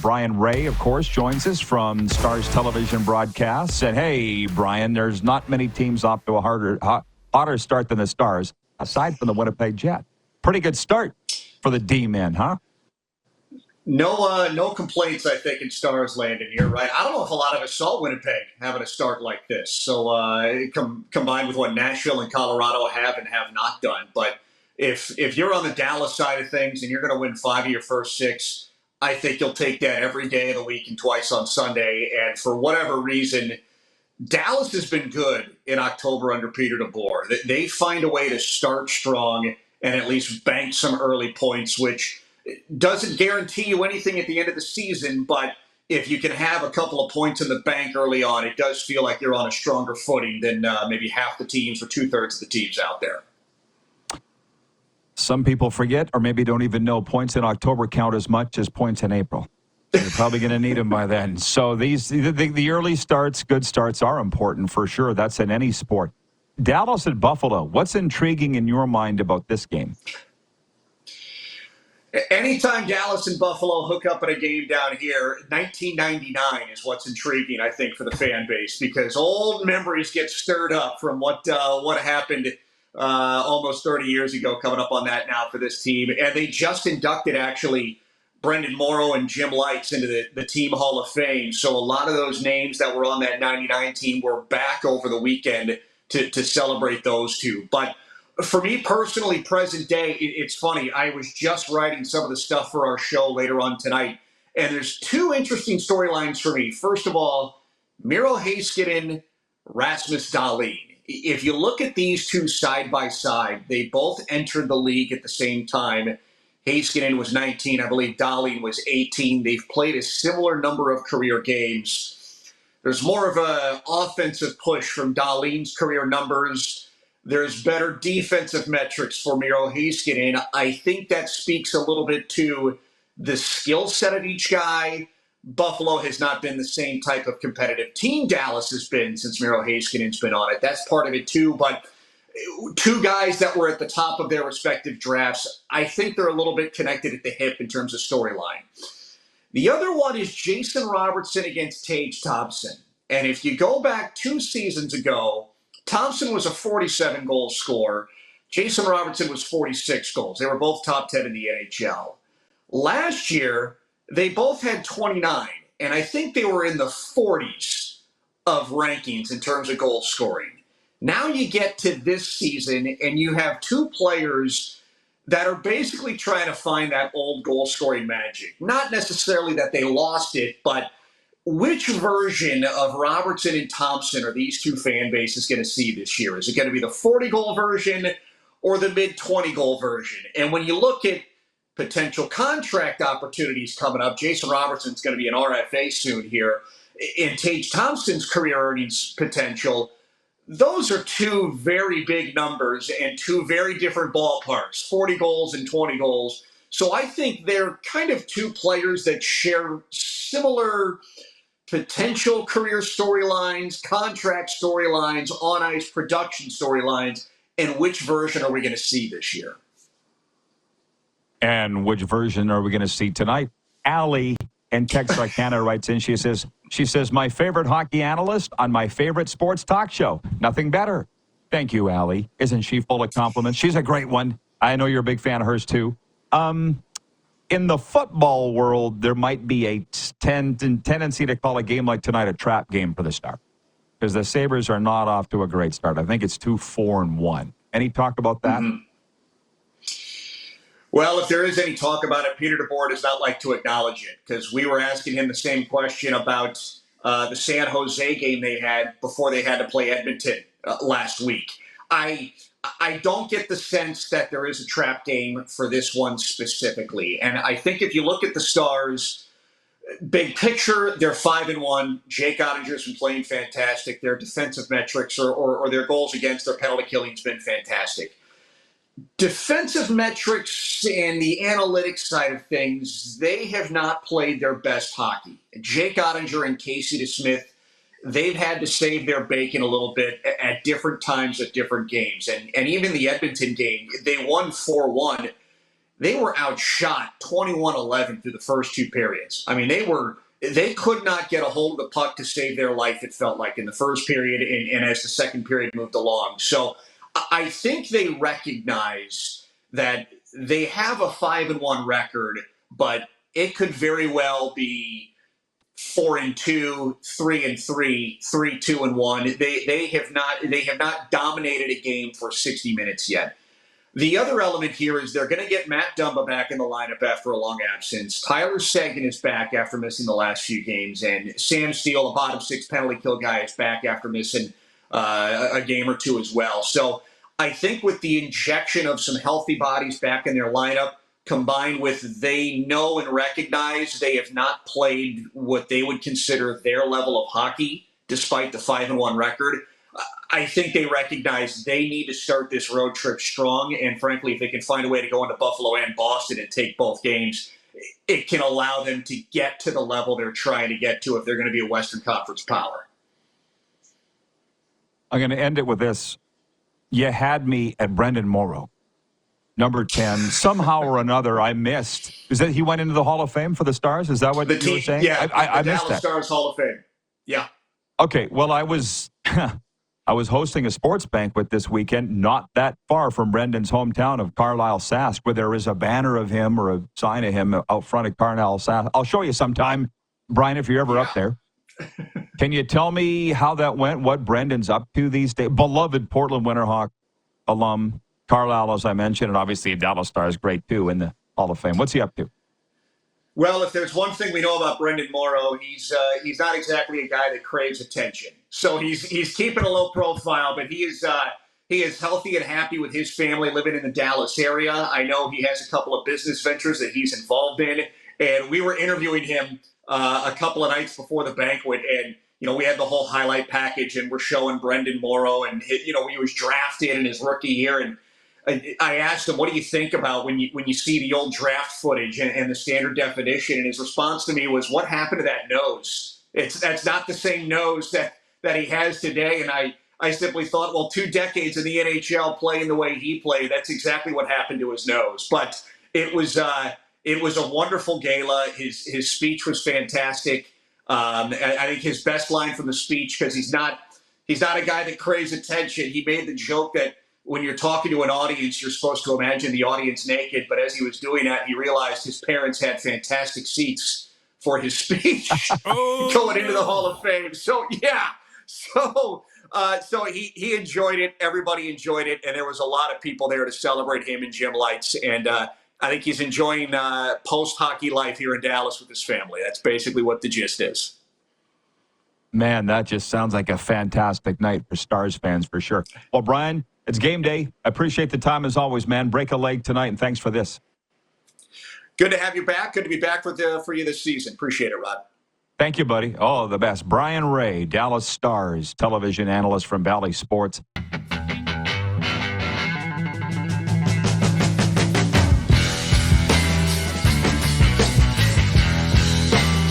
Brien Rea, of course, joins us from Stars Television Broadcasts. And hey, Brian, there's not many teams off to a hotter start than the Stars, aside from the Winnipeg Jet. Pretty good start for the D-men, huh? No complaints, I think, in Stars landing here, right? I don't know if a lot of us saw Winnipeg having a start like this. So combined with what Nashville and Colorado have and have not done. But if you're on the Dallas side of things and you're going to win 5 of your first 6, I think you'll take that every day of the week and twice on Sunday. And for whatever reason, Dallas has been good in October under Peter DeBoer. They find a way to start strong and at least bank some early points, which doesn't guarantee you anything at the end of the season, but if you can have a couple of points in the bank early on, it does feel like you're on a stronger footing than maybe half the teams or 2/3 of the teams out there. Some people forget or maybe don't even know points in October count as much as points in April. You're probably going to need them by then. So the early starts, good starts are important for sure. That's in any sport. Dallas at Buffalo, what's intriguing in your mind about this game? Anytime Dallas and Buffalo hook up at a game down here, 1999 is what's intriguing, I think, for the fan base, because old memories get stirred up from what happened almost 30 years ago, coming up on that now for this team. And they just inducted, actually, Brendan Morrow and Jim Lights into the Team Hall of Fame. So a lot of those names that were on that 99 team were back over the weekend to celebrate those two. But for me personally, present day, it's funny. I was just writing some of the stuff for our show later on tonight, and there's 2 interesting storylines for me. First of all, Miro Heiskanen, Rasmus Dahlin. If you look at these two side by side, they both entered the league at the same time. Heiskanen was 19. I believe Dahlin was 18. They've played a similar number of career games. There's more of an offensive push from Dahlin's career numbers. There's better defensive metrics for Miro Heiskanen. I think that speaks a little bit to the skill set of each guy. Buffalo has not been the same type of competitive team Dallas has been since Miro Heiskanen's been on it. That's part of it too. But 2 guys that were at the top of their respective drafts, I think they're a little bit connected at the hip in terms of storyline. The other one is Jason Robertson against Tage Thompson. And if you go back 2 seasons ago, Thompson was a 47-goal scorer. Jason Robertson was 46 goals. They were both top 10 in the NHL. Last year, they both had 29, and I think they were in the 40s of rankings in terms of goal scoring. Now you get to this season, and you have 2 players that are basically trying to find that old goal-scoring magic. Not necessarily that they lost it, but which version of Robertson and Thompson are these 2 fan bases going to see this year? Is it going to be the 40-goal version or the mid-20-goal version? And when you look at potential contract opportunities coming up, Jason Robertson's going to be an RFA soon here. In Tage Thompson's career earnings potential, those are 2 very big numbers and 2 very different ballparks, 40 goals and 20 goals. So I think they're kind of 2 players that share similar potential career storylines, contract storylines, on-ice production storylines, and which version are we going to see this year? And which version are we going to see tonight? Allie in Texarkana writes in, she says, my favorite hockey analyst on my favorite sports talk show. Nothing better. Thank you, Allie. Isn't she full of compliments? She's a great one. I know you're a big fan of hers, too. In the football world, there might be a tendency to call a game like tonight a trap game for the Stars, because the Sabres are not off to a great start. I think it's 2-4-1. Any talk about that? Mm-hmm. Well, if there is any talk about it, Peter DeBoer does not like to acknowledge it, because we were asking him the same question about the San Jose game they had before they had to play Edmonton last week. I don't get the sense that there is a trap game for this one specifically. And I think if you look at the Stars, big picture, they're 5-1. Jake Ottinger's been playing fantastic. Their defensive metrics or their goals against, their penalty killing's been fantastic. Defensive metrics and the analytics side of things, they have not played their best hockey. Jake Ottinger and Casey DeSmith, they've had to save their bacon a little bit at different times at different games. And even the Edmonton game, they won 4-1. they were outshot 21-11 through the first two periods. I mean, they could not get a hold of the puck to save their life, it felt like, in the first period and as the second period moved along. So I think they recognize that they have a 5-1 record, but it could very well be 4-2, 3-3, 3-2-1. They have not dominated a game for 60 minutes yet. The other element here is they're going to get Matt Dumba back in the lineup after a long absence. Tyler Seguin is back after missing the last few games, and Sam Steele, a bottom six penalty kill guy, is back after missing a game or two as well. So I think with the injection of some healthy bodies back in their lineup, combined with they know and recognize they have not played what they would consider their level of hockey, despite the 5-1 record, I think they recognize they need to start this road trip strong. And frankly, if they can find a way to go into Buffalo and Boston and take both games, it can allow them to get to the level they're trying to get to if they're going to be a Western Conference power. I'm going to end it with this. You had me at Brendan Morrow, number 10. Somehow or another, I missed. Is that he went into the Hall of Fame for the Stars? Is that what you were saying? Yeah, I the missed Dallas that. Stars Hall of Fame. Yeah. Okay, well, I was hosting a sports banquet this weekend, not that far from Brendan's hometown of Carlisle, Sask, where there is a banner of him or a sign of him out front of Carlisle, Sask. I'll show you sometime, Brian, if you're ever up there. Can you tell me how that went, what Brendan's up to these days? Beloved Portland Winterhawk alum, Carlisle, as I mentioned, and obviously a Dallas Star is great, too, in the Hall of Fame. What's he up to? Well, if there's one thing we know about Brendan Morrow, he's not exactly a guy that craves attention. So he's keeping a low profile, but he is healthy and happy with his family living in the Dallas area. I know he has a couple of business ventures that he's involved in, and we were interviewing him a couple of nights before the banquet, and we had the whole highlight package, and we're showing Brendan Morrow, and he was drafted in his rookie year, and I asked him, what do you think about when you see the old draft footage and the standard definition? And his response to me was, what happened to that nose? That's not the same nose that he has today. And I simply thought, well, 2 decades in the NHL playing the way he played, that's exactly what happened to his nose. But it was a wonderful gala. His speech was fantastic. I think his best line from the speech, because he's not a guy that craves attention. He made the joke that when you're talking to an audience, you're supposed to imagine the audience naked. But as he was doing that, he realized his parents had fantastic seats for his speech going into the Hall of Fame. So, yeah. So he enjoyed it. Everybody enjoyed it. And there was a lot of people there to celebrate him and Jim Lights. And I think he's enjoying post-hockey life here in Dallas with his family. That's basically what the gist is. Man, that just sounds like a fantastic night for Stars fans for sure. Well, Brian, it's game day. I appreciate the time as always, man. Break a leg tonight, and thanks for this. Good to have you back. Good to be back for you this season. Appreciate it, Rod. Thank you, buddy. Oh, the best. Brien Rea, Dallas Stars television analyst from Valley Sports.